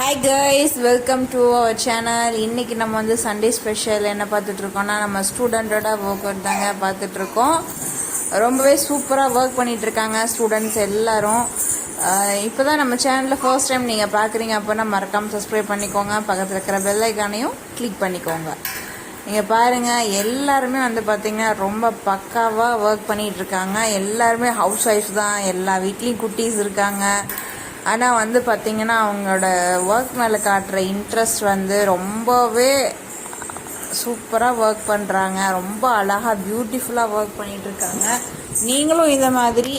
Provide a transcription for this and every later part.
Hi guys, welcome to our channel. இன்றைக்கி நம்ம வந்து சண்டே ஸ்பெஷல் என்ன பார்த்துட்ருக்கோன்னா, நம்ம ஸ்டூடெண்ட்டோட ஒர்க் அவுட் தாங்க பார்த்துட்ருக்கோம். ரொம்பவே சூப்பராக ஒர்க் பண்ணிகிட்ருக்காங்க ஸ்டூடெண்ட்ஸ் எல்லோரும். இப்போ தான் நம்ம சேனலில் ஃபர்ஸ்ட் டைம் நீங்கள் பார்க்குறீங்க அப்படின்னா மறக்காமல் சப்ஸ்கிரைப் பண்ணிக்கோங்க. பக்கத்தில் இருக்கிற பெல் ஐக்கானையும் கிளிக் பண்ணிக்கோங்க. நீங்கள் பாருங்கள், எல்லாருமே வந்து பார்த்திங்கன்னா ரொம்ப பக்காவாக ஒர்க் பண்ணிகிட்ருக்காங்க. எல்லாருமே ஹவுஸ் ஒய்ஃப் தான், எல்லா வீட்லேயும் குட்டீஸ் இருக்காங்க. ஆனால் வந்து பார்த்திங்கன்னா அவங்களோட ஒர்க் மேலே காட்டுற இன்ட்ரெஸ்ட் வந்து ரொம்பவே சூப்பராக ஒர்க் பண்ணுறாங்க. ரொம்ப அழகாக பியூட்டிஃபுல்லாக ஒர்க் பண்ணிகிட்ருக்காங்க. நீங்களும் இந்த மாதிரி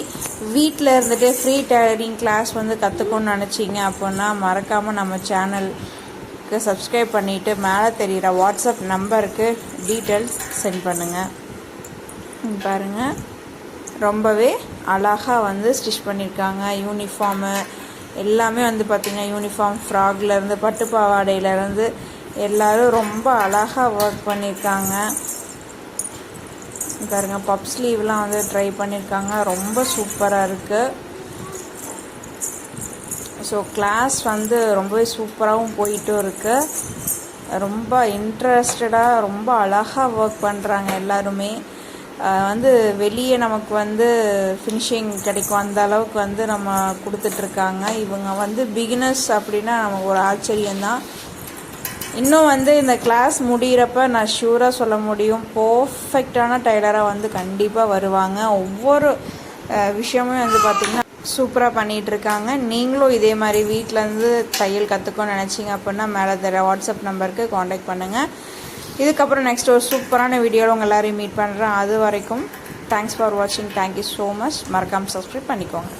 வீட்டில் இருந்துட்டு ஃப்ரீ டைலரிங் கிளாஸ் வந்து கற்றுக்கணும்னு நினச்சிங்க அப்படின்னா மறக்காமல் நம்ம சேனலுக்கு சப்ஸ்கிரைப் பண்ணிவிட்டு மேலே தெரிகிற வாட்ஸ்அப் நம்பருக்கு டீட்டெயில்ஸ் சென்ட் பண்ணுங்கள். பாருங்கள், ரொம்பவே அழகாக வந்து ஸ்டிச் பண்ணியிருக்காங்க. யூனிஃபார்மு எல்லாமே வந்து பார்த்திங்கன்னா யூனிஃபார்ம், ஃப்ராக்லேருந்து பட்டு பாவாடையிலேருந்து எல்லோரும் ரொம்ப அழகாக ஒர்க் பண்ணியிருக்காங்க. பாருங்க, பப் ஸ்லீவ்லாம் வந்து ட்ரை பண்ணியிருக்காங்க. ரொம்ப சூப்பராக இருக்குது. ஸோ கிளாஸ் வந்து ரொம்பவே சூப்பராகவும் போயிட்டும் இருக்குது. ரொம்ப இன்ட்ரெஸ்டடாக ரொம்ப அழகாக ஒர்க் பண்ணுறாங்க எல்லாருமே. வந்து வெளியே நமக்கு வந்து ஃபினிஷிங் கிடைக்கும் அந்த அளவுக்கு வந்து நம்ம கொடுத்துட்ருக்காங்க. இவங்க வந்து பிகினர்ஸ் அப்படின்னா நமக்கு ஒரு ஆச்சரியந்தான். இன்னும் வந்து இந்த கிளாஸ் முடிகிறப்ப நான் ஷூராக சொல்ல முடியும், பர்ஃபெக்டான டைலராக வந்து கண்டிப்பாக வருவாங்க. ஒவ்வொரு விஷயமும் வந்து பார்த்திங்கன்னா சூப்பராக பண்ணிகிட்ருக்காங்க. நீங்களும் இதே மாதிரி வீட்டிலேருந்து தையல் கற்றுக்கணும்னு நினச்சிங்க அப்படின்னா மேலே தர வாட்ஸ்அப் நம்பருக்கு காண்டாக்ட் பண்ணுங்கள். இதுக்கப்புறம் நெக்ஸ்ட் ஒரு சூப்பரான வீடியோவில் உங்கள் எல்லோரையும் மீட் பண்ணுறேன். அது வரைக்கும் தேங்க்ஸ் ஃபார் வாட்சிங். Thank you so much. மறக்காமல் சப்ஸ்கிரைப் பண்ணிக்கோங்க.